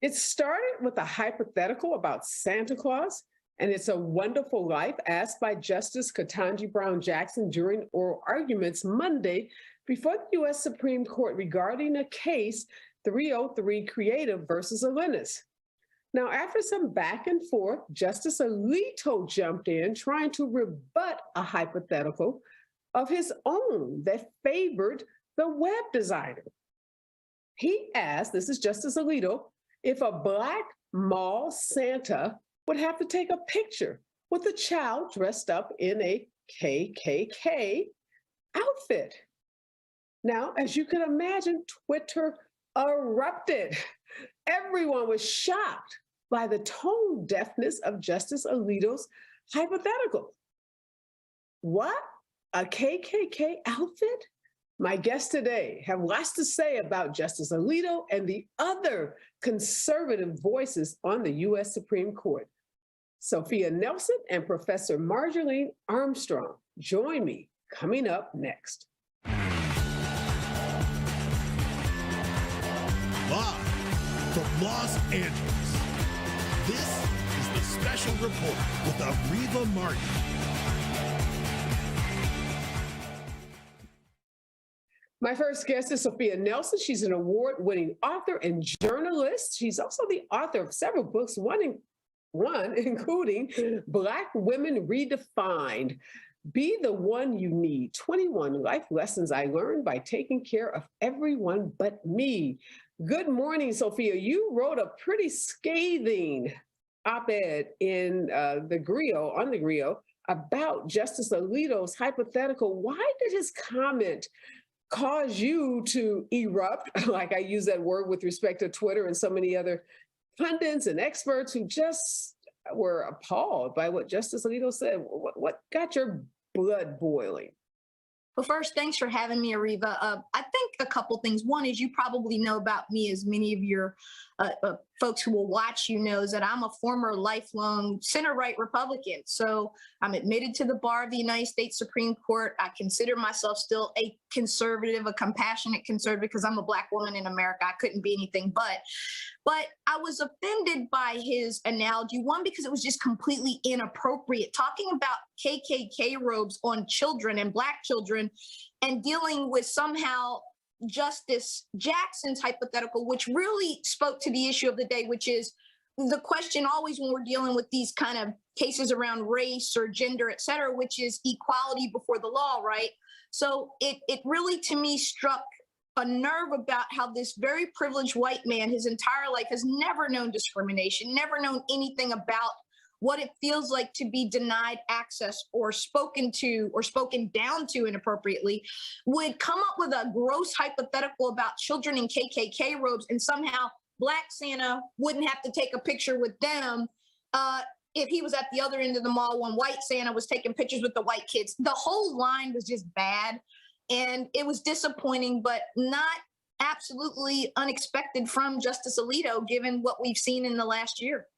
It started with a hypothetical about Santa Claus and It's a Wonderful Life asked by Justice Ketanji Brown Jackson during oral arguments Monday before the U.S. Supreme Court regarding a case 303 Creative versus Alennis. Now, after some back and forth, Justice Alito jumped in trying to rebut a hypothetical of his own that favored the web designer. He asked, this is Justice Alito, if a Black mall Santa would have to take a picture with a child dressed up in a KKK outfit. Now, as you can imagine, Twitter erupted. Everyone was shocked by the tone deafness of Justice Alito's hypothetical. What? A KKK outfit? My guests today have lots to say about Justice Alito and the other conservative voices on the U.S. Supreme Court. Sophia Nelson and Professor Marjorie Armstrong join me coming up next. Live from Los Angeles, this is the Special Report with Areva Martin. My first guest is Sophia Nelson. She's an award-winning author and journalist. She's also the author of several books, one including Black Women Redefined, Be the One You Need, 21 Life Lessons I Learned by Taking Care of Everyone But Me. Good morning, Sophia. You wrote a pretty scathing op-ed in the Grio about Justice Alito's hypothetical. Why did his comment cause you to erupt, like I use that word with respect to Twitter and so many other pundits and experts who just were appalled by what Justice Alito said? What got your blood boiling? Well, first, thanks for having me, Areva. I think a couple things. One is you probably know about me, as many of your folks who will watch you know, is that I'm a former lifelong center-right Republican. So I'm admitted to the bar of the United States Supreme Court. I consider myself still a conservative, a compassionate conservative, because I'm a Black woman in America. I couldn't be anything but. But I was offended by his analogy, one, because it was just completely inappropriate. Talking about KKK robes on children and Black children and dealing with somehow Justice Jackson's hypothetical, which really spoke to the issue of the day, which is the question always when we're dealing with these kind of cases around race or gender, et cetera, which is equality before the law, right? So it really, to me, struck a nerve about how this very privileged white man his entire life has never known discrimination, never known anything about what it feels like to be denied access or spoken to or spoken down to inappropriately, would come up with a gross hypothetical about children in KKK robes, and somehow Black Santa wouldn't have to take a picture with them if he was at the other end of the mall when white Santa was taking pictures with the white kids. The whole line was just bad, and it was disappointing, but not absolutely unexpected from Justice Alito, given what we've seen in the last year.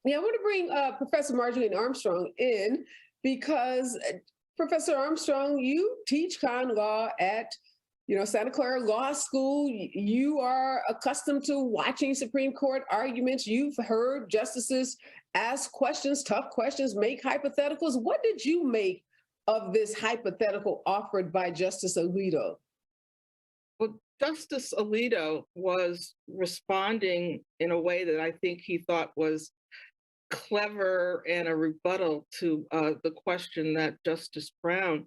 Yeah, I want to bring Professor Marjorie Armstrong in because, Professor Armstrong, you teach con law at Santa Clara Law School. You are accustomed to watching Supreme Court arguments. You've heard justices ask questions, tough questions, make hypotheticals. What did you make of this hypothetical offered by Justice Alito? Well, Justice Alito was responding in a way that I think he thought was clever and a rebuttal to the question that Justice Brown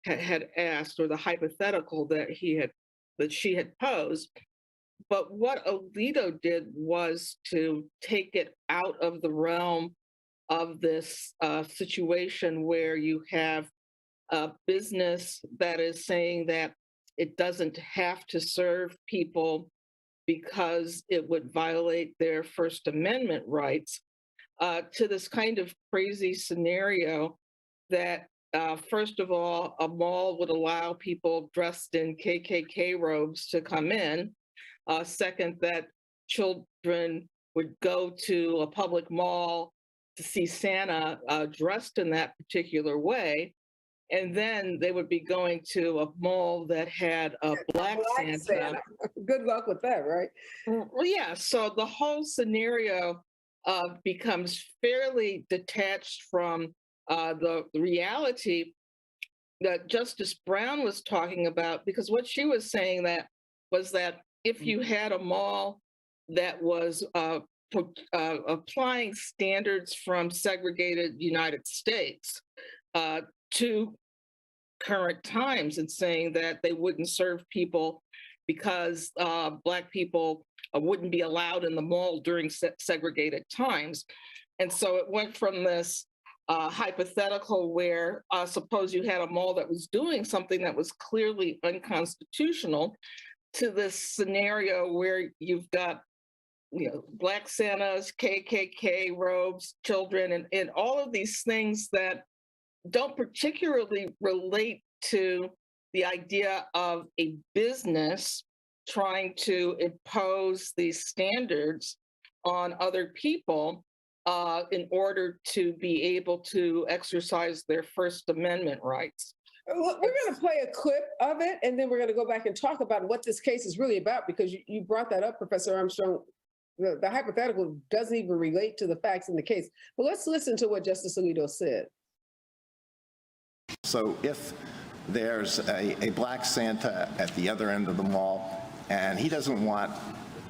had asked, or the hypothetical that she had posed. But what Alito did was to take it out of the realm of this situation where you have a business that is saying that it doesn't have to serve people because it would violate their First Amendment rights, to this kind of crazy scenario that, first of all, a mall would allow people dressed in KKK robes to come in. Second, that children would go to a public mall to see Santa dressed in that particular way. And then they would be going to a mall that had a Black Santa. Good luck with that, right? Well, yeah. So the whole scenario becomes fairly detached from the reality that Justice Brown was talking about, because what she was saying was that if you had a mall that was applying standards from segregated United States to current times and saying that they wouldn't serve people because Black people wouldn't be allowed in the mall during segregated times. And so it went from this hypothetical where suppose you had a mall that was doing something that was clearly unconstitutional to this scenario where you've got Black Santas, KKK robes, children, and all of these things that don't particularly relate to the idea of a business trying to impose these standards on other people in order to be able to exercise their First Amendment rights. We're going to play a clip of it, and then we're going to go back and talk about what this case is really about, because you brought that up, Professor Armstrong. The hypothetical doesn't even relate to the facts in the case. But let's listen to what Justice Alito said. So if there's a Black Santa at the other end of the mall, and he doesn't want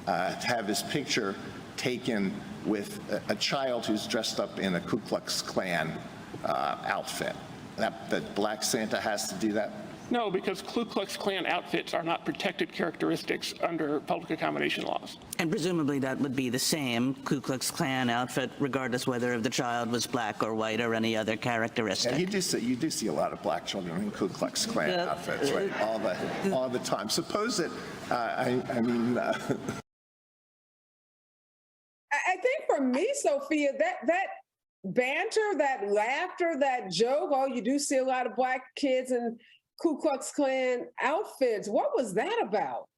to have his picture taken with a child who's dressed up in a Ku Klux Klan outfit, that Black Santa has to do that? No, because Ku Klux Klan outfits are not protected characteristics under public accommodation laws. And presumably that would be the same Ku Klux Klan outfit, regardless whether the child was Black or white or any other characteristic. And you do see a lot of Black children in Ku Klux Klan outfits, right? All the time. Suppose that, I think for me, Sophia, that banter, that laughter, that joke, you do see a lot of Black kids in Ku Klux Klan outfits. What was that about?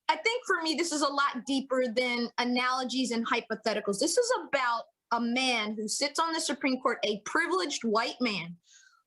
I think for me, this is a lot deeper than analogies and hypotheticals. This is about a man who sits on the Supreme Court, a privileged white man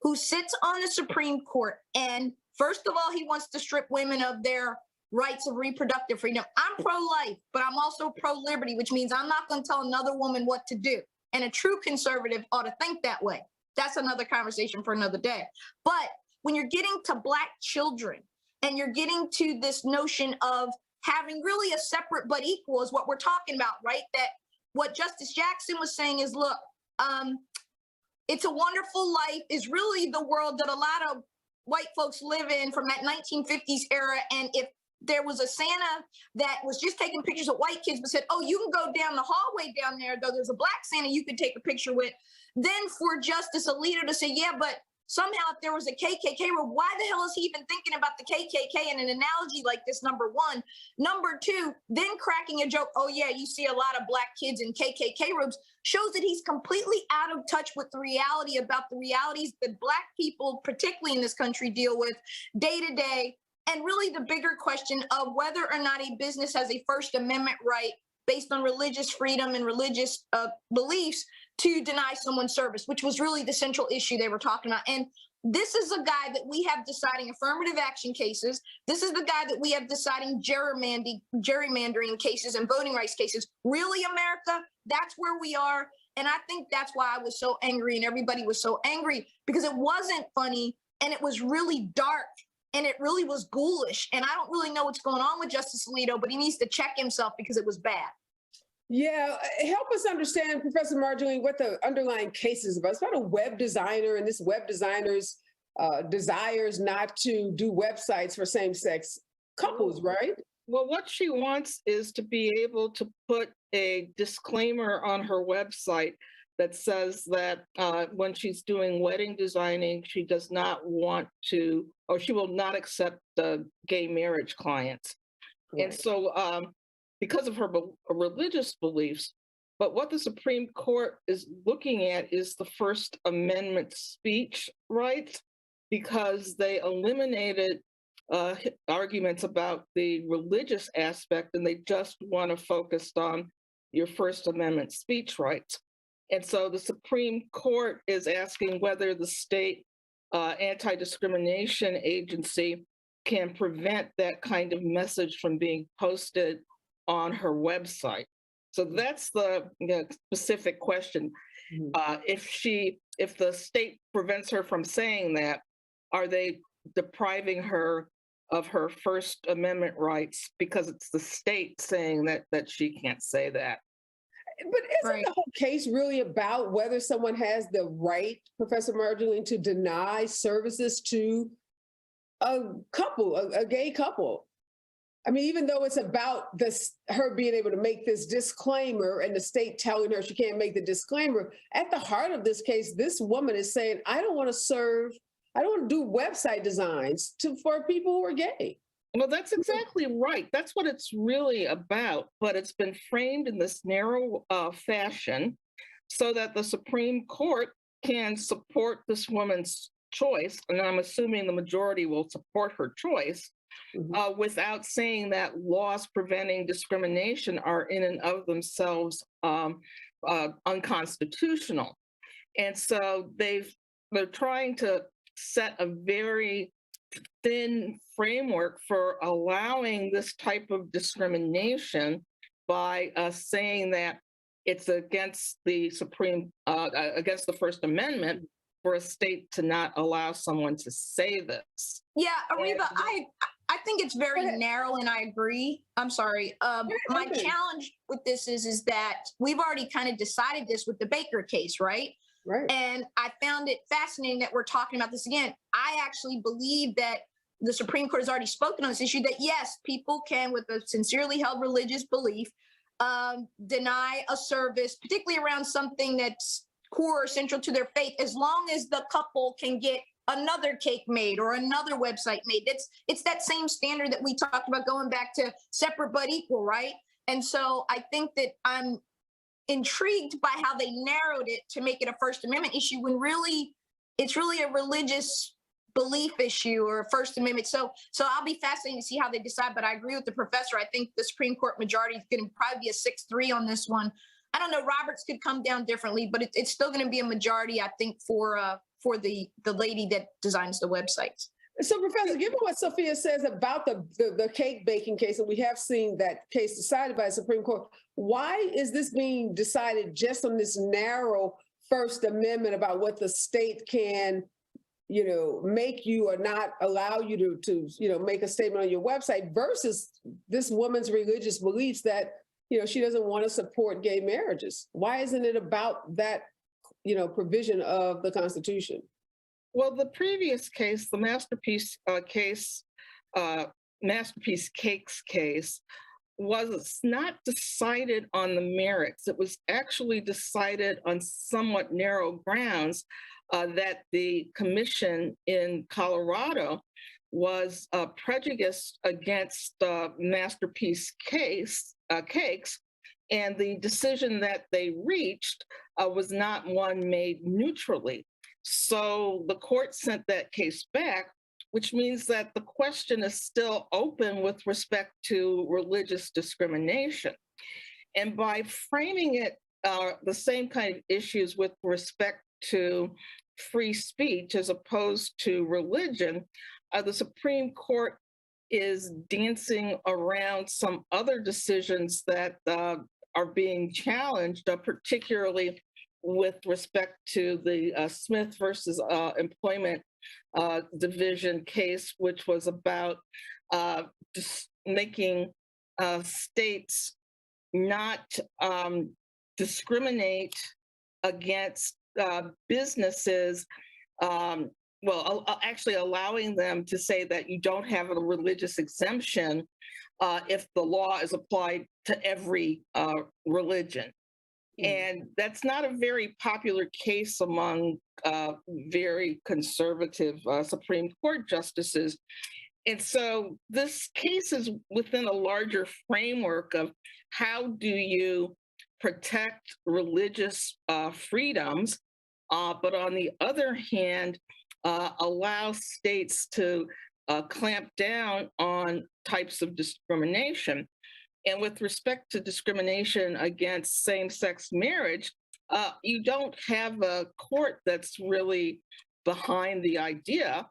who sits on the Supreme Court. And first of all, he wants to strip women of their rights of reproductive freedom. I'm pro-life, but I'm also pro-liberty, which means I'm not going to tell another woman what to do. And a true conservative ought to think that way. That's another conversation for another day. But when you're getting to Black children and you're getting to this notion of having really a separate but equal is what we're talking about, right? That what Justice Jackson was saying is, look, It's a Wonderful Life is really the world that a lot of white folks live in from that 1950s era. And if there was a Santa that was just taking pictures of white kids but said, oh, you can go down the hallway down there, though there's a Black Santa you could take a picture with, then for Justice Alito to say, yeah, but somehow if there was a KKK robe, why the hell is he even thinking about the KKK in an analogy like this, number one? Number two, then cracking a joke, oh yeah, you see a lot of Black kids in KKK robes, shows that he's completely out of touch with the reality about the realities that Black people, particularly in this country, deal with day to day. And really the bigger question of whether or not a business has a First Amendment right based on religious freedom and religious beliefs to deny someone service, which was really the central issue they were talking about. And this is a guy that we have deciding affirmative action cases. This is the guy that we have deciding gerrymandering cases and voting rights cases. Really, America, that's where we are. And I think that's why I was so angry and everybody was so angry, because it wasn't funny and it was really dark and it really was ghoulish. And I don't really know what's going on with Justice Alito, but he needs to check himself because it was bad. Yeah, help us understand, Professor Marjorie, what the underlying case is about. It's about a web designer, and this web designer's desires not to do websites for same-sex couples, right? Well, what she wants is to be able to put a disclaimer on her website that says that when she's doing wedding designing, she does not want to, or she will not accept gay marriage clients. Right. And so because of her religious beliefs, but what the Supreme Court is looking at is the First Amendment speech rights, because they eliminated arguments about the religious aspect, and they just want to focus on your First Amendment speech rights. And so the Supreme Court is asking whether the state anti-discrimination agency can prevent that kind of message from being posted on her website. So that's the specific question. If the state prevents her from saying that, are they depriving her of her First Amendment rights because it's the state saying that she can't say that? But isn't the whole case really about whether someone has the right, Professor Marjorie, to deny services to a couple, a gay couple? I mean, even though it's about this, her being able to make this disclaimer and the state telling her she can't make the disclaimer, at the heart of this case, this woman is saying, I don't want to do website designs for people who are gay. Well, that's exactly right. That's what it's really about. But it's been framed in this narrow fashion so that the Supreme Court can support this woman's choice. And I'm assuming the majority will support her choice without saying that laws preventing discrimination are in and of themselves unconstitutional. And so they're trying to set a very thin framework for allowing this type of discrimination by saying that it's against the against the First Amendment for a state to not allow someone to say this. Yeah, Areva, I think it's very narrow, and I agree. I'm sorry. My challenge with this is that we've already kind of decided this with the Baker case, right? Right. And I found it fascinating that we're talking about this again. I actually believe that the Supreme Court has already spoken on this issue, that yes, people can, with a sincerely held religious belief, deny a service, particularly around something that's core or central to their faith, as long as the couple can get another cake made or another website made. It's that same standard that we talked about going back to separate but equal, right? And so I think that I'm intrigued by how they narrowed it to make it a First Amendment issue when really it's really a religious belief issue or a First Amendment. So I'll be fascinated to see how they decide. But I agree with the professor. I think the Supreme Court majority is going to probably be a 6-3 on this one. I don't know. Roberts could come down differently, but it's still going to be a majority, I think, for the lady that designs the websites. So, Professor, given what Sophia says about the cake baking case, and we have seen that case decided by the Supreme Court, why is this being decided just on this narrow First Amendment about what the state can, make you or not allow you to make a statement on your website versus this woman's religious beliefs that, she doesn't want to support gay marriages? Why isn't it about that, provision of the Constitution? Well, the previous case, the Masterpiece Cakes case, was not decided on the merits. It was actually decided on somewhat narrow grounds that the commission in Colorado was prejudiced against Masterpiece Cakes, and the decision that they reached was not one made neutrally. So the court sent that case back, which means that the question is still open with respect to religious discrimination. And by framing it the same kind of issues with respect to free speech as opposed to religion, the Supreme Court is dancing around some other decisions that are being challenged, particularly with respect to the Smith versus Employment Division case, which was about just making states not discriminate against businesses, actually allowing them to say that you don't have a religious exemption if the law is applied to every religion. And that's not a very popular case among very conservative Supreme Court justices. And so this case is within a larger framework of how do you protect religious freedoms, but on the other hand, allow states to clamp down on types of discrimination. And with respect to discrimination against same-sex marriage, you don't have a court that's really behind the idea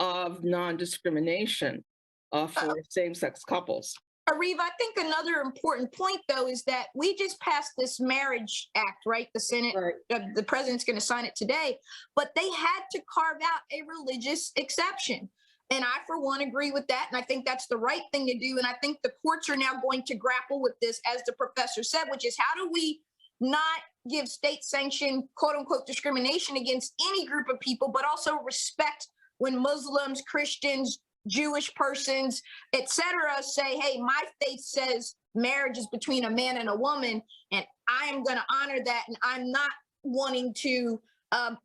of non-discrimination for same-sex couples. Areva, I think another important point, though, is that we just passed this Marriage Act, right? The Senate, Right. the president's going to sign it today, but they had to carve out a religious exception. And I, for one, agree with that. And I think that's the right thing to do. And I think the courts are now going to grapple with this, as the professor said, which is how do we not give state-sanctioned, quote unquote, discrimination against any group of people, but also respect when Muslims, Christians, Jewish persons, etc., say, hey, my faith says marriage is between a man and a woman, and I am going to honor that, and I'm not wanting to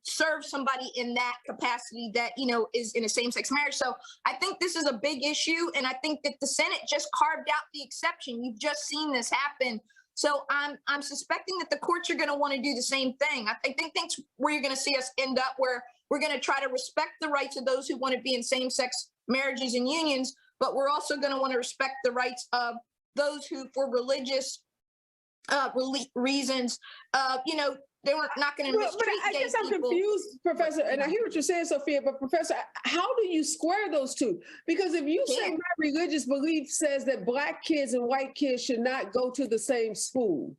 serve somebody in that capacity that, you know, is in a same-sex marriage. So I think this is a big issue, and I think that the Senate just carved out the exception. You've just seen this happen. So I'm suspecting that the courts are going to want to do the same thing. I think that's where you're going to see us end up, where we're going to try to respect the rights of those who want to be in same-sex marriages and unions, but we're also going to want to respect the rights of those who, for religious reasons, you know, they were not going to mistreat I gay guess I'm people. confused, Professor, and I hear what you're saying, Sophia, but Professor, how do you square those two? Because if you say my religious belief says that Black kids and white kids should not go to the same school,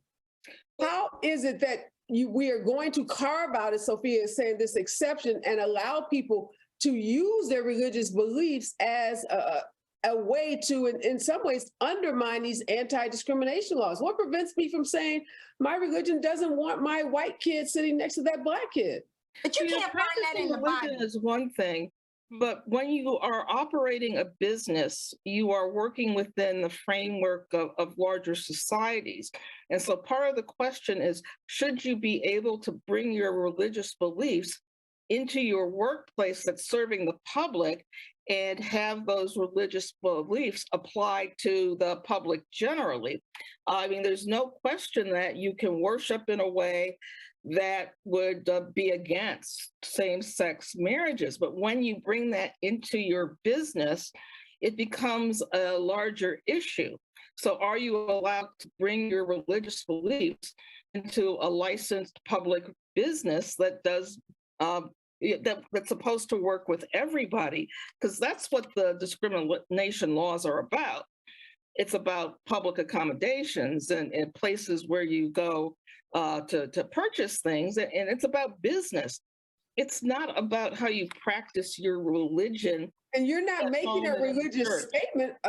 how is it that we are going to carve out, as Sophia is saying, this exception and allow people to use their religious beliefs as a way to, in some ways, undermine these anti-discrimination laws? What prevents me from saying my religion doesn't want my white kid sitting next to that Black kid? But you can't find that in the religion Bible. is one thing, but when you are operating a business, you are working within the framework of larger societies. And so part of the question is, should you be able to bring your religious beliefs into your workplace that's serving the public and have those religious beliefs apply to the public generally? I mean, there's no question that you can worship in a way that would be against same-sex marriages. But when you bring that into your business, it becomes a larger issue. So are you allowed to bring your religious beliefs into a licensed public business that does that's supposed to work with everybody? Because that's what the discrimination laws are about. It's about public accommodations and places where you go to purchase things, and it's about business. It's not about how you practice your religion. And you're not making a religious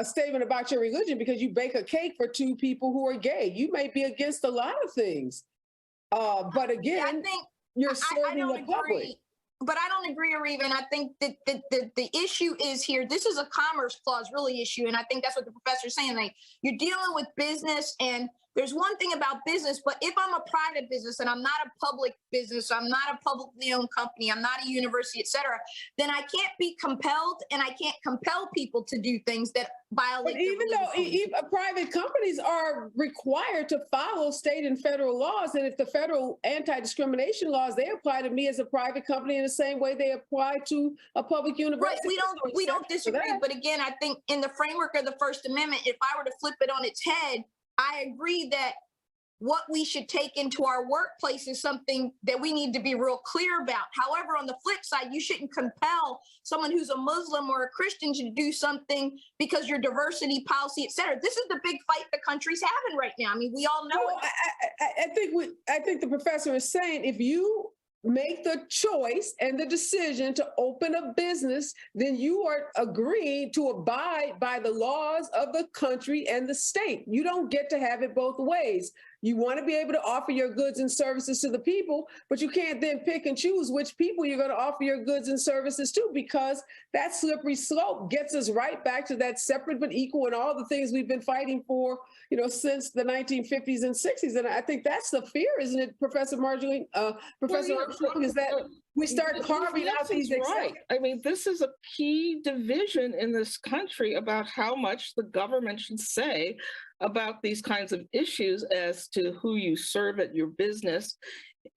statement about your religion because you bake a cake for two people who are gay. You may be against a lot of things, but again, I think you're serving the public. But I don't agree, Areva, and I think that the issue is here. This is a Commerce Clause really issue, and I think that's what the professor's saying. Like, you're dealing with business, and there's one thing about business, but if I'm a private business and I'm not a public business, I'm not a publicly owned company, I'm not a university, et cetera, then I can't be compelled, and I can't compel people to do things that violate. But even though private companies are required to follow state and federal laws, and if the federal anti-discrimination laws, they apply to me as a private company in the same way they apply to a public university. Right, we don't disagree. But again, I think in the framework of the First Amendment, if I were to flip it on its head, I agree that what we should take into our workplace is something that we need to be real clear about. However, on the flip side, you shouldn't compel someone who's a Muslim or a Christian to do something because your diversity policy, et cetera. This is the big fight the country's having right now. I mean, we all know it. I think the professor is saying, if you make the choice and the decision to open a business, then you are agreeing to abide by the laws of the country and the state. You don't get to have it both ways. You want to be able to offer your goods and services to the people, but you can't then pick and choose which people you're going to offer your goods and services to, because that slippery slope gets us right back to that separate but equal and all the things we've been fighting for, since the 1950s and 60s. And I think that's the fear, isn't it, Professor Marjorie, Professor Armstrong, is that we start carving out these right. I mean, this is a key division in this country about how much the government should say about these kinds of issues as to who you serve at your business,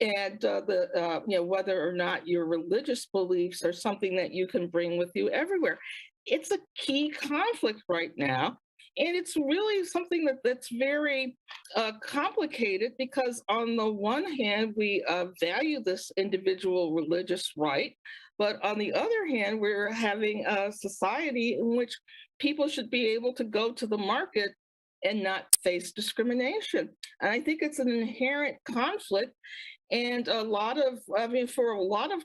and whether or not your religious beliefs are something that you can bring with you everywhere. It's a key conflict right now. And it's really something that's very complicated because on the one hand, we value this individual religious right, but on the other hand, we're having a society in which people should be able to go to the market and not face discrimination. And I think it's an inherent conflict. And for a lot of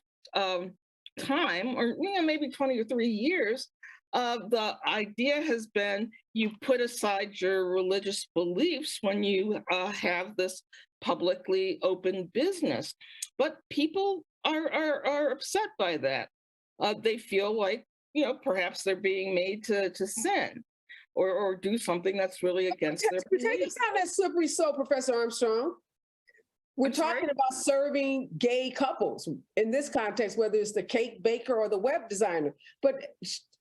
time, or maybe 20 or 30 years, the idea has been you put aside your religious beliefs when you have this publicly open business. But people are upset by that. They feel like, perhaps they're being made to sin or do something that's really against their Take beliefs. us down that slippery slope, Professor Armstrong. We're talking about serving gay couples in this context, whether it's the cake baker or the web designer. But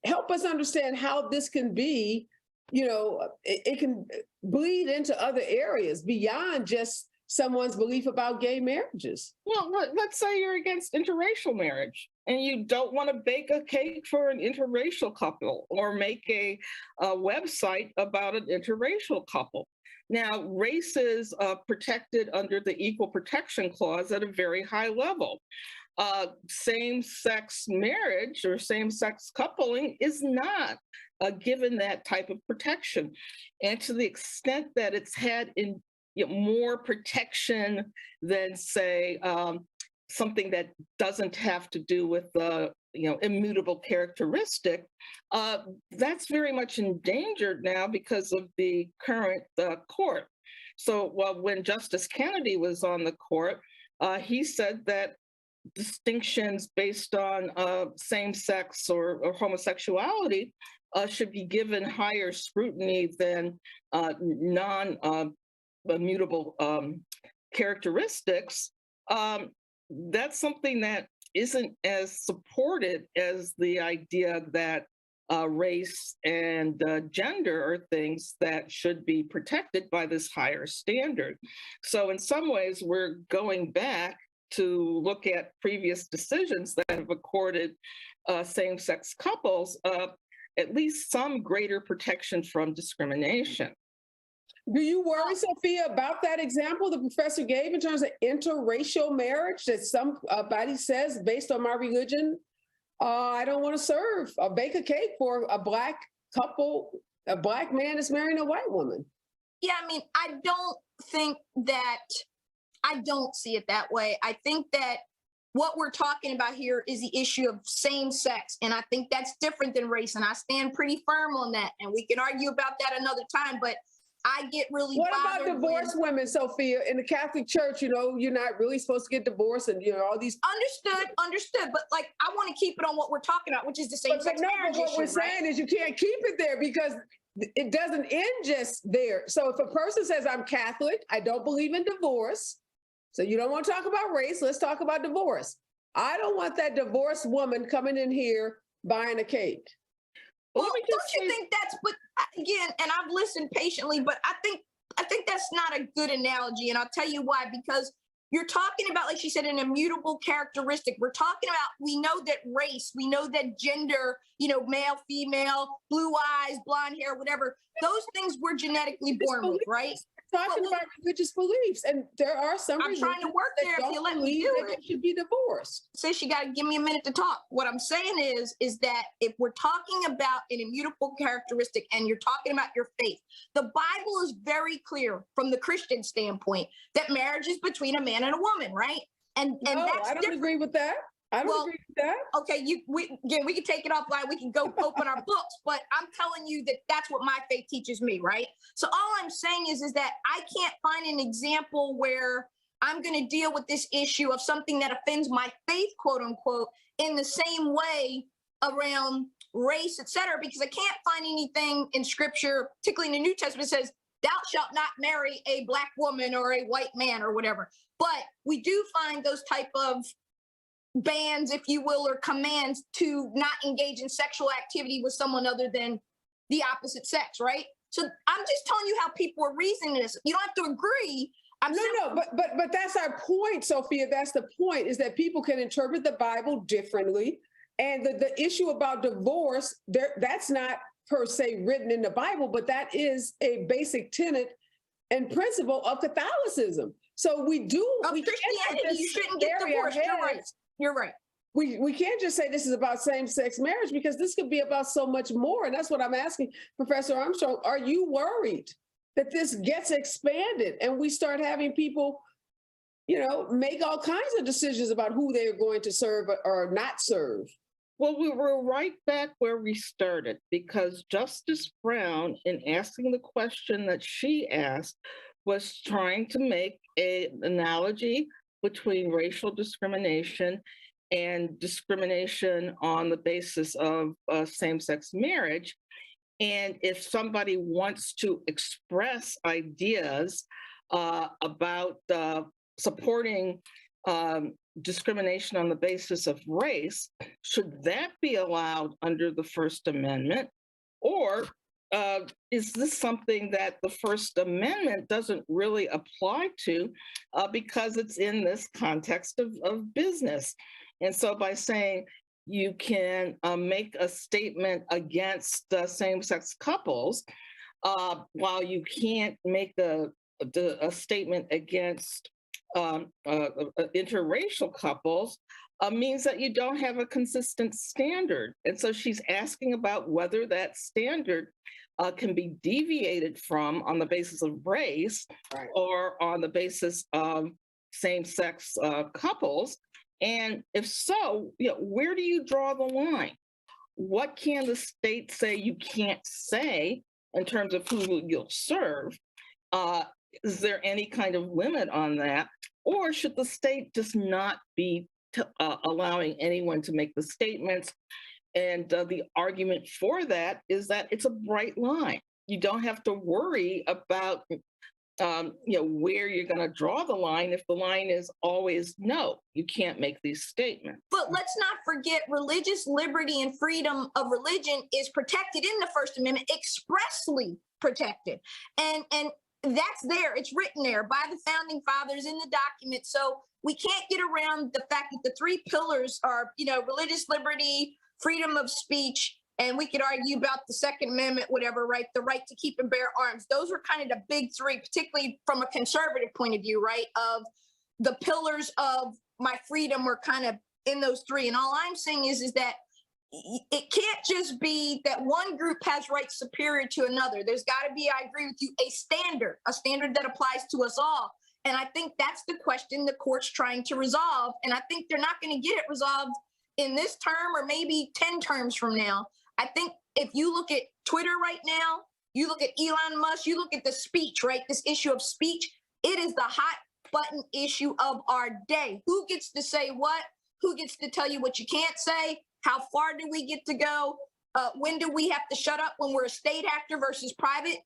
help us understand how this can be, it can bleed into other areas beyond just someone's belief about gay marriages. Well, let's say you're against interracial marriage and you don't want to bake a cake for an interracial couple or make a website about an interracial couple. Now, race is protected under the Equal Protection Clause at a very high level. Same-sex marriage or same-sex coupling is not given that type of protection. And to the extent that it's had more protection than, say, something that doesn't have to do with the immutable characteristic, that's very much endangered now because of the current court. So when Justice Kennedy was on the court, he said that distinctions based on same-sex or homosexuality should be given higher scrutiny than non-immutable characteristics. That's something that isn't as supported as the idea that race and gender are things that should be protected by this higher standard. So in some ways, we're going back to look at previous decisions that have accorded same-sex couples at least some greater protection from discrimination. Do you worry, Sophia, about that example the professor gave in terms of interracial marriage that somebody says, based on my religion, I don't want to serve or bake a cake for a Black couple, a Black man is marrying a white woman? Yeah, I mean, I don't see it that way. I think that what we're talking about here is the issue of same sex. And I think that's different than race. And I stand pretty firm on that. And we can argue about that another time. But I get really What bothered about divorced women, Sophia? In the Catholic Church, you're not really supposed to get divorced and, all these. Understood. But I want to keep it on what we're talking about, which is the same sex marriage what issue, we're saying is you can't keep it there because it doesn't end just there. So if a person says, I'm Catholic, I don't believe in divorce. So you don't want to talk about race. Let's talk about divorce. I don't want that divorced woman coming in here buying a cake. Well, don't you think that's, but again, and I've listened patiently, but I think that's not a good analogy. And I'll tell you why, because you're talking about, like she said, an immutable characteristic. We're talking about, we know that race, we know that gender, male, female, blue eyes, blonde hair, whatever, those things we're genetically born with, right? Talking about religious beliefs, and there are some. I'm trying to work there if you let me do it. Should be divorced. Says she got to give me a minute to talk. What I'm saying is that if we're talking about an immutable characteristic, and you're talking about your faith, the Bible is very clear from the Christian standpoint that marriage is between a man and a woman, right? And no, that's I don't agree with that. I don't agree with that. Okay, we can take it offline. We can go open our books, but I'm telling you that that's what my faith teaches me, right? So all I'm saying is that I can't find an example where I'm going to deal with this issue of something that offends my faith, quote unquote, in the same way around race, et cetera, because I can't find anything in scripture, particularly in the New Testament, that says, thou shalt not marry a Black woman or a white man or whatever. But we do find those type of bans, if you will, or commands to not engage in sexual activity with someone other than the opposite sex, right? So I'm just telling you how people are reasoning this. You don't have to agree. But that's our point, Sophia. That's the point, is that people can interpret the Bible differently. And the issue about divorce, that's not per se written in the Bible, but that is a basic tenet and principle of Catholicism. So we Of Christianity, you shouldn't get divorced. You're right. You're right. We can't just say this is about same-sex marriage, because this could be about so much more. And that's what I'm asking, Professor Armstrong. Are you worried that this gets expanded and we start having people, make all kinds of decisions about who they're going to serve or not serve? Well, we were right back where we started, because Justice Brown, in asking the question that she asked, was trying to make an analogy between racial discrimination and discrimination on the basis of same-sex marriage. And if somebody wants to express ideas about supporting discrimination on the basis of race, should that be allowed under the First Amendment? Or is this something that the First Amendment doesn't really apply to because it's in this context of business? And so by saying you can make a statement against same-sex couples, while you can't make a statement against interracial couples, means that you don't have a consistent standard. And so she's asking about whether that standard can be deviated from on the basis of race, right, or on the basis of same-sex couples. And if so, where do you draw the line? What can the state say you can't say in terms of who you'll serve? Is there any kind of limit on that? Or should the state just not be allowing anyone to make the statements? And the argument for that is that it's a bright line. You don't have to worry about where you're going to draw the line if the line is always no, you can't make these statements. But let's not forget, religious liberty and freedom of religion is protected in the First Amendment, expressly protected. And that's there, it's written there by the founding fathers in the document. So we can't get around the fact that the three pillars are, religious liberty, freedom of speech, and we could argue about the Second Amendment, whatever, right? The right to keep and bear arms. Those are kind of the big three, particularly from a conservative point of view, right? Of the pillars of my freedom were kind of in those three. And all I'm saying is that it can't just be that one group has rights superior to another. There's got to be, I agree with you, a standard that applies to us all. And I think that's the question the court's trying to resolve. And I think they're not going to get it resolved in this term or maybe 10 terms from now. I think if you look at Twitter right now, you look at Elon Musk, you look at the speech, right? This issue of speech, it is the hot button issue of our day. Who gets to say what? Who gets to tell you what you can't say? How far do we get to go? When do we have to shut up when we're a state actor versus private?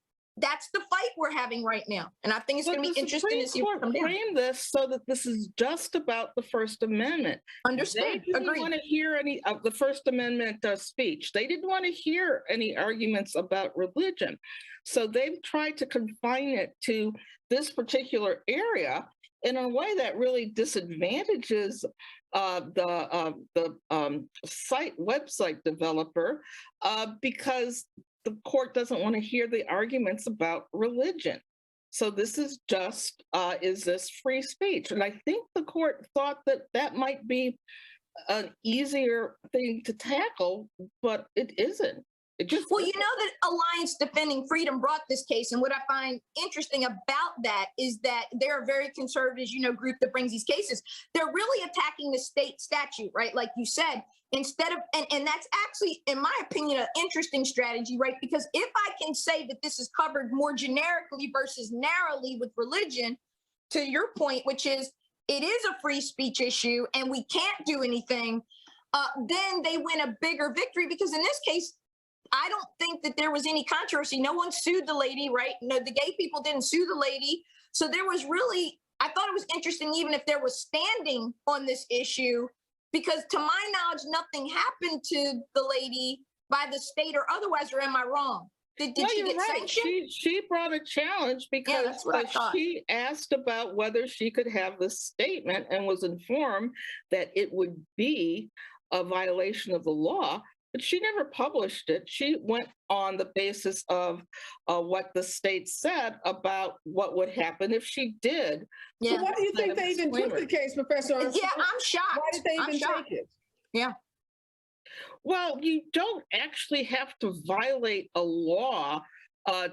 That's the fight we're having right now. And I think it's going to be interesting to see what comes down. Frame this so that this is just about the First Amendment. Understand. They didn't want to hear any of the First Amendment speech. They didn't want to hear any arguments about religion. So they've tried to confine it to this particular area in a way that really disadvantages the website developer because the court doesn't want to hear the arguments about religion. So this is just, is this free speech? And I think the court thought that that might be an easier thing to tackle, but it isn't. Well, you know that Alliance Defending Freedom brought this case, and what I find interesting about that is that they're a very conservative, group that brings these cases. They're really attacking the state statute, right? Like you said, instead of, and that's actually, in my opinion, an interesting strategy, right? Because if I can say that this is covered more generically versus narrowly with religion, to your point, which is it is a free speech issue and we can't do anything, then they win a bigger victory because in this case, I don't think that there was any controversy. No one sued the lady, right? No, the gay people didn't sue the lady. So there was really, I thought it was interesting, even if there was standing on this issue, because to my knowledge, nothing happened to the lady by the state or otherwise, or am I wrong? Did she get sanctioned? She brought a challenge because she asked about whether she could have this statement and was informed that it would be a violation of the law. but she never published it. She went on the basis of what the state said about what would happen if she did. Yeah. So why do you think they even took the case, Professor Armstrong? Yeah, I'm shocked. Why did they I'm even shocked. take it? Yeah. Well, you don't actually have to violate a law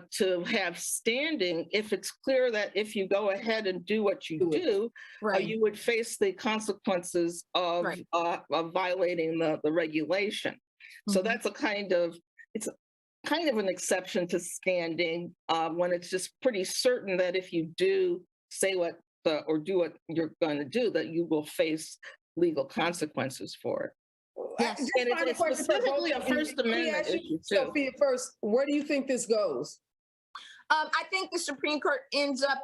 to have standing if it's clear that if you go ahead and do what you do, Right. you would face the consequences of, Right. of violating the regulation. So Mhm. that's it's kind of an exception to standing when it's just pretty certain that if you do say what or do what you're going to do, that you will face legal consequences for it. Yes. Just And final it's question for specifically a both of you. First Let me Amendment ask you, issue, too. Sophia, first, where do you think this goes? I think the Supreme Court ends up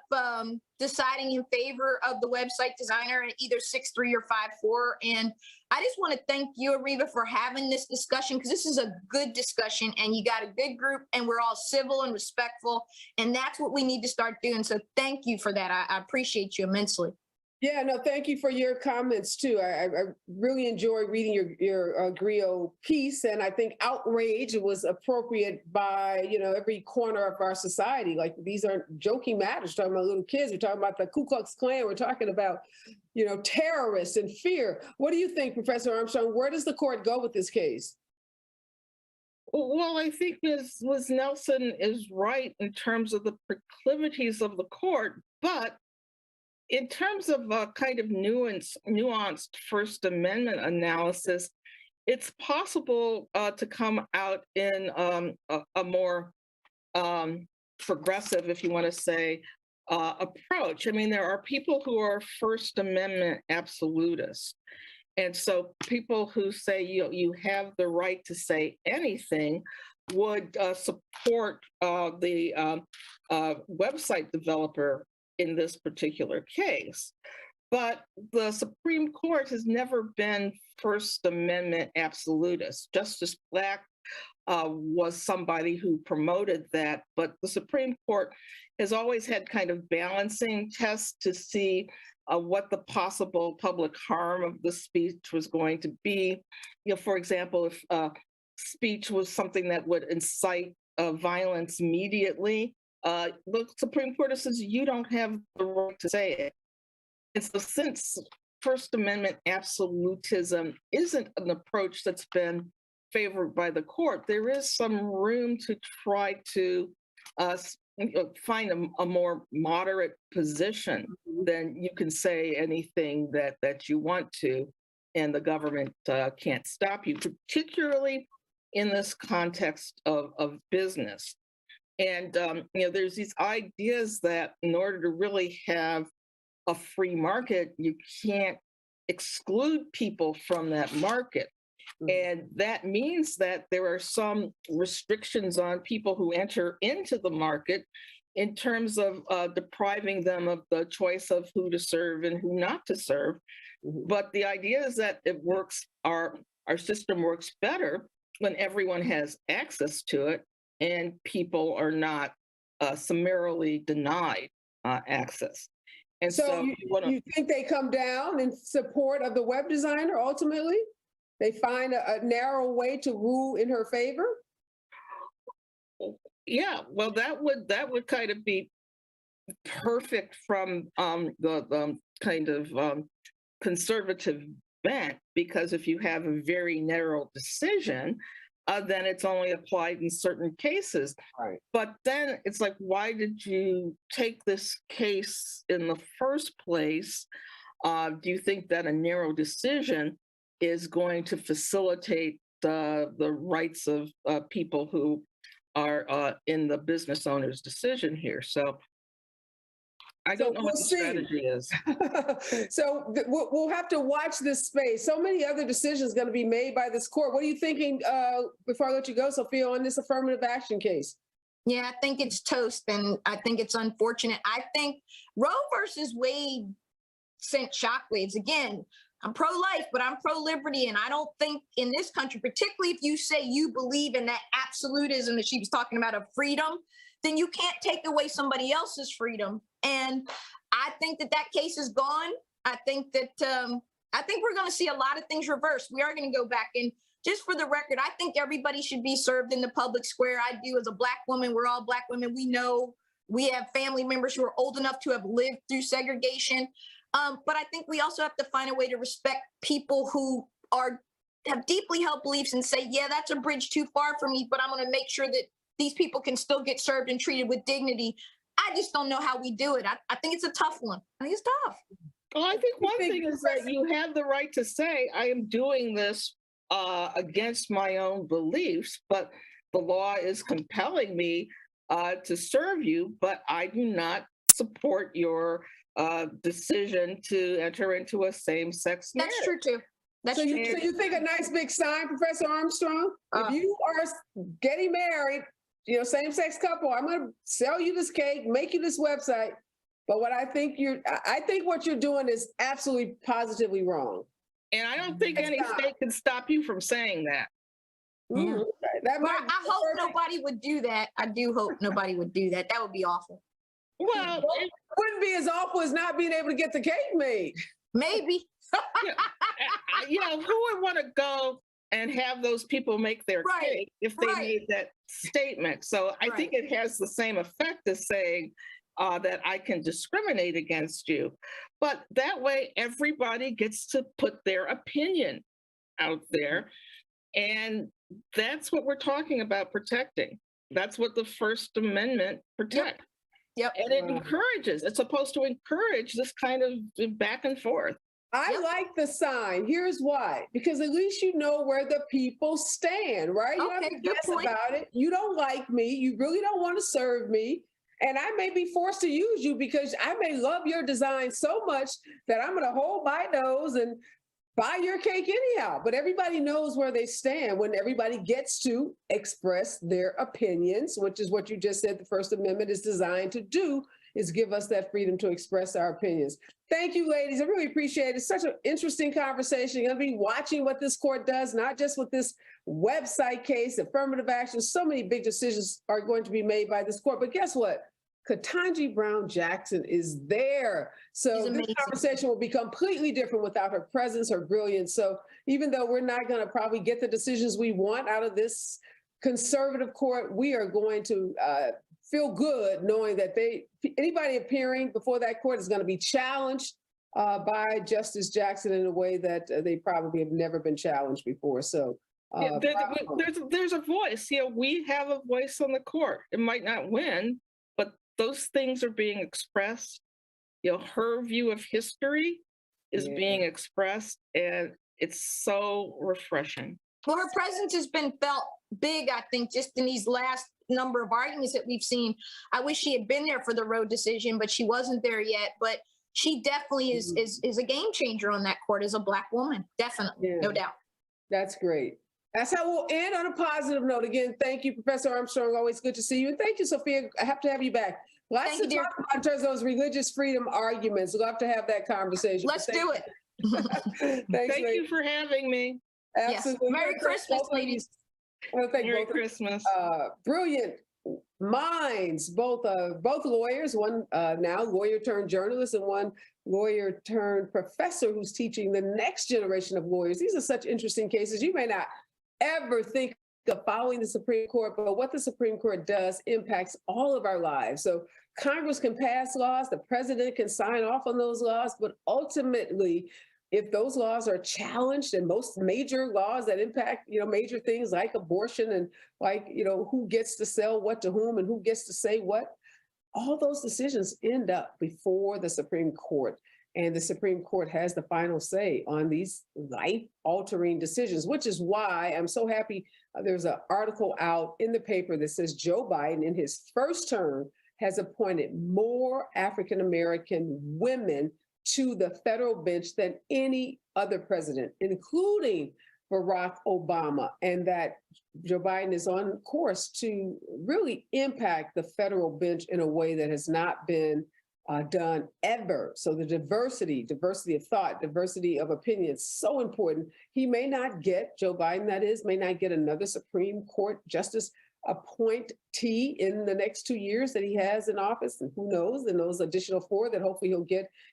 deciding in favor of the website designer at either 6-3 or 5-4. And I just want to thank you, Areva, for having this discussion, because this is a good discussion and you got a good group and we're all civil and respectful. And that's what we need to start doing. So thank you for that. I appreciate you immensely. Yeah, no, thank you for your comments too. I really enjoyed reading your Griot piece, and I think outrage was appropriate by every corner of our society. Like, these aren't joking matters. We're talking about little kids. We're talking about the Ku Klux Klan. We're talking about terrorists and fear. What do you think, Professor Armstrong? Where does the court go with this case? Well, I think Ms. Nelson is right in terms of the proclivities of the court, but in terms of a kind of nuanced First Amendment analysis, it's possible to come out in a more progressive, if you want to say, approach. I mean, there are people who are First Amendment absolutists. And so people who say you have the right to say anything would support the website developer in this particular case. But the Supreme Court has never been First Amendment absolutist. Justice Black was somebody who promoted that, but the Supreme Court has always had kind of balancing tests to see what the possible public harm of the speech was going to be. For example, if speech was something that would incite violence immediately, the Supreme Court says you don't have the right to say it. And so since First Amendment absolutism isn't an approach that's been favored by the court, there is some room to try to find a more moderate position than you can say anything that you want to, and the government can't stop you, particularly in this context of business. And there's these ideas that in order to really have a free market, you can't exclude people from that market. And that means that there are some restrictions on people who enter into the market in terms of depriving them of the choice of who to serve and who not to serve. But the idea is that it works, our system works better when everyone has access to it and people are not summarily denied access. And so you think they come down in support of the web designer ultimately? They find a narrow way to rule in her favor? Yeah, well, that would kind of be perfect from the kind of conservative bent, because if you have a very narrow decision, then it's only applied in certain cases. Right. But then it's like, why did you take this case in the first place? Do you think that a narrow decision is going to facilitate the rights of people who are in the business owner's decision here? So I don't know what the strategy is. So we'll have to watch this space. So many other decisions going to be made by this court. What are you thinking, before I let you go, Sophia, on this affirmative action case? Yeah, I think it's toast, and I think it's unfortunate. I think Roe versus Wade sent shockwaves. Again, I'm pro-life, but I'm pro-liberty, and I don't think in this country, particularly if you say you believe in that absolutism that she was talking about of freedom, then you can't take away somebody else's freedom. And I think that case is gone. I think that we're going to see a lot of things reversed. We are going to go back and just for the record, I think everybody should be served in the public square. I do as a Black woman. We're all Black women. We know we have family members who are old enough to have lived through segregation. But I think we also have to find a way to respect people who have deeply held beliefs and say, yeah, that's a bridge too far for me, but I'm going to make sure that these people can still get served and treated with dignity. I just don't know how we do it. I think it's a tough one. I think it's tough. Well, I think one thing is that you have the right to say, I am doing this against my own beliefs, but the law is compelling me to serve you, but I do not support your decision to enter into a same-sex marriage. That's true too. So you think a nice big sign, Professor Armstrong? If you are getting married, same-sex couple, I'm going to sell you this cake, make you this website. But what I think what you're doing is absolutely positively wrong. And I don't think any state can stop you from saying that. Mm, I hope nobody would do that. I do hope nobody would do that. That would be awful. Well, it wouldn't be as awful as not being able to get the cake made. Maybe. Who would want to go and have those people make their cake if they made that statement? So I think it has the same effect as saying that I can discriminate against you. But that way, everybody gets to put their opinion out there. And that's what we're talking about protecting. That's what the First Amendment protects. Yep. And it encourages, it's supposed to encourage this kind of back and forth. I like the sign. Here's why. Because at least you know where the people stand, right? You don't have to guess about it. You don't like me. You really don't want to serve me. And I may be forced to use you because I may love your design so much that I'm going to hold my nose and buy your cake anyhow. But everybody knows where they stand when everybody gets to express their opinions, which is what you just said the First Amendment is designed to do, is give us that freedom to express our opinions. Thank you, ladies. I really appreciate it. It's such an interesting conversation. You're going to be watching what this court does, not just with this website case, affirmative action. So many big decisions are going to be made by this court. But guess what? Ketanji Brown Jackson is there. So this conversation will be completely different without her presence, her brilliance. So even though we're not going to probably get the decisions we want out of this conservative court, we are going to feel good knowing that anybody appearing before that court is going to be challenged by Justice Jackson in a way that they probably have never been challenged before. So there's a voice. We have a voice on the court. It might not win, but those things are being expressed. Her view of history is being expressed, and it's so refreshing. Well, her presence has been felt big, I think, just in these last number of arguments that we've seen. I wish she had been there for the Roe decision, but she wasn't there yet. But she definitely is a game changer on that court as a Black woman. Definitely, no doubt. That's great. That's how we'll end on a positive note. Again, thank you, Professor Armstrong. Always good to see you. And thank you, Sophia. I have to have you back. Lots to talk about in terms of those religious freedom arguments. We'll have to have that conversation. Let's do it. Thanks, thank you for having me. Absolutely. Yes. Merry Christmas, ladies. Merry Christmas. Brilliant minds, both lawyers, one now lawyer turned journalist and one lawyer turned professor who's teaching the next generation of lawyers. These are such interesting cases. You may not ever think of following the Supreme Court, but what the Supreme Court does impacts all of our lives. So Congress can pass laws, the president can sign off on those laws, but ultimately, if those laws are challenged, and most major laws that impact, major things like abortion and like, who gets to sell what to whom and who gets to say what, all those decisions end up before the Supreme Court. And the Supreme Court has the final say on these life-altering decisions, which is why I'm so happy there's an article out in the paper that says Joe Biden in his first term has appointed more African-American women to the federal bench than any other president, including Barack Obama, and that Joe Biden is on course to really impact the federal bench in a way that has not been done ever. So the diversity of thought, diversity of opinion, so important. He may not get, Joe Biden that is, may not get another Supreme Court justice appointee in the next 2 years that he has in office. And who knows, in those additional 4 that hopefully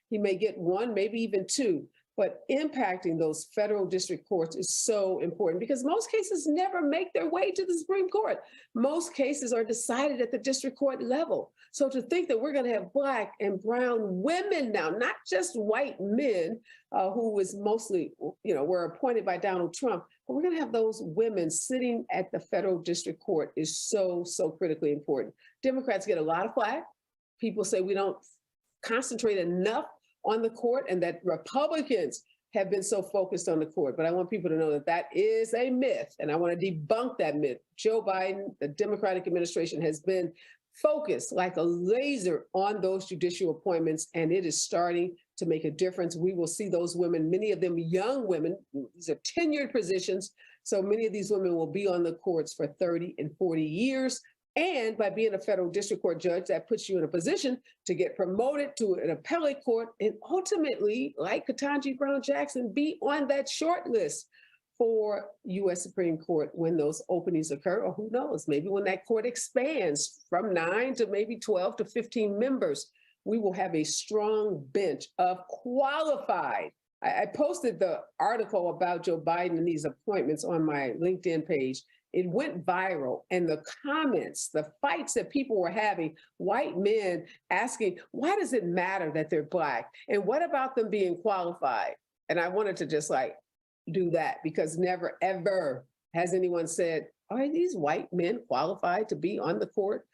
he may get 1, maybe even 2. but impacting those federal district courts is so important because most cases never make their way to the Supreme Court. Most cases are decided at the district court level. So to think that we're going to have Black and brown women now, not just white men who was mostly, were appointed by Donald Trump, but we're going to have those women sitting at the federal district court is so, so critically important. Democrats get a lot of flack. People say we don't concentrate enough on the court and that Republicans have been so focused on the court. But I want people to know that that is a myth, and I want to debunk that myth. Joe Biden, the Democratic administration, has been focused like a laser on those judicial appointments, and it is starting to make a difference. We will see those women, many of them young women, these are tenured positions, so many of these women will be on the courts for 30 and 40 years. And by being a federal district court judge, that puts you in a position to get promoted to an appellate court and ultimately, like Ketanji Brown Jackson, be on that short list for U.S. Supreme Court when those openings occur, or who knows, maybe when that court expands from 9 to maybe 12 to 15 members, we will have a strong bench of qualified. I posted the article about Joe Biden and these appointments on my LinkedIn page. It went viral, and the comments, the fights that people were having, white men asking, why does it matter that they're Black? And what about them being qualified? And I wanted to just do that because never, ever has anyone said, are these white men qualified to be on the court?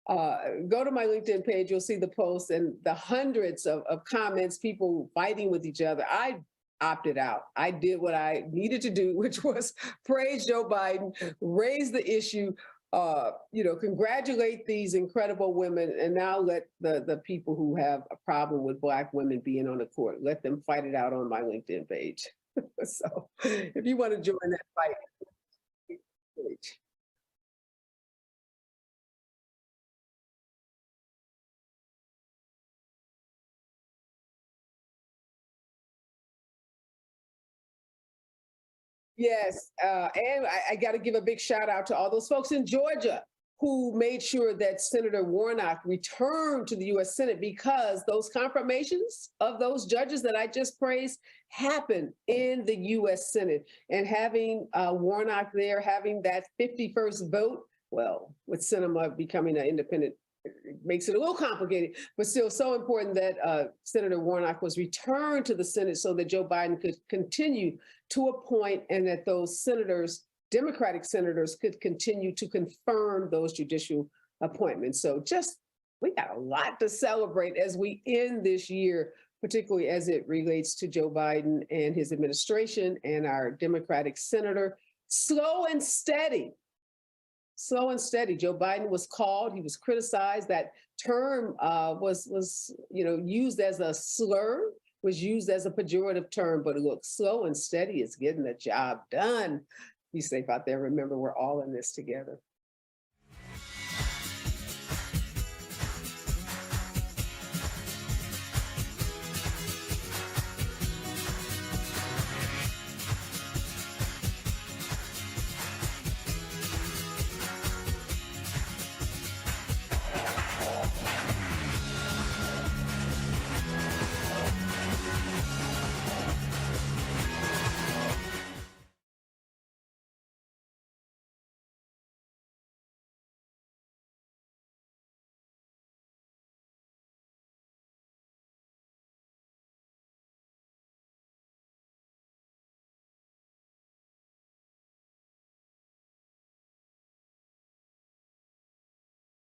Go to my LinkedIn page, you'll see the posts and the hundreds of comments, people fighting with each other. I opted out. I did what I needed to do, which was praise Joe Biden, raise the issue, congratulate these incredible women, and now let the people who have a problem with Black women being on the court, let them fight it out on my LinkedIn page. So if you want to join that fight, page. Yes, and I got to give a big shout out to all those folks in Georgia who made sure that Senator Warnock returned to the U.S. Senate because those confirmations of those judges that I just praised happened in the U.S. Senate. And having Warnock there, having that 51st vote, well, with Sinema becoming an independent, it makes it a little complicated, but still so important that Senator Warnock was returned to the Senate so that Joe Biden could continue to appoint and that those senators, Democratic senators, could continue to confirm those judicial appointments. So we got a lot to celebrate as we end this year, particularly as it relates to Joe Biden and his administration and our Democratic senator. Slow and steady. Slow and steady. Joe Biden was called, he was criticized. That term was used as a slur, was used as a pejorative term, but look, slow and steady is getting the job done. Be safe out there. Remember, we're all in this together.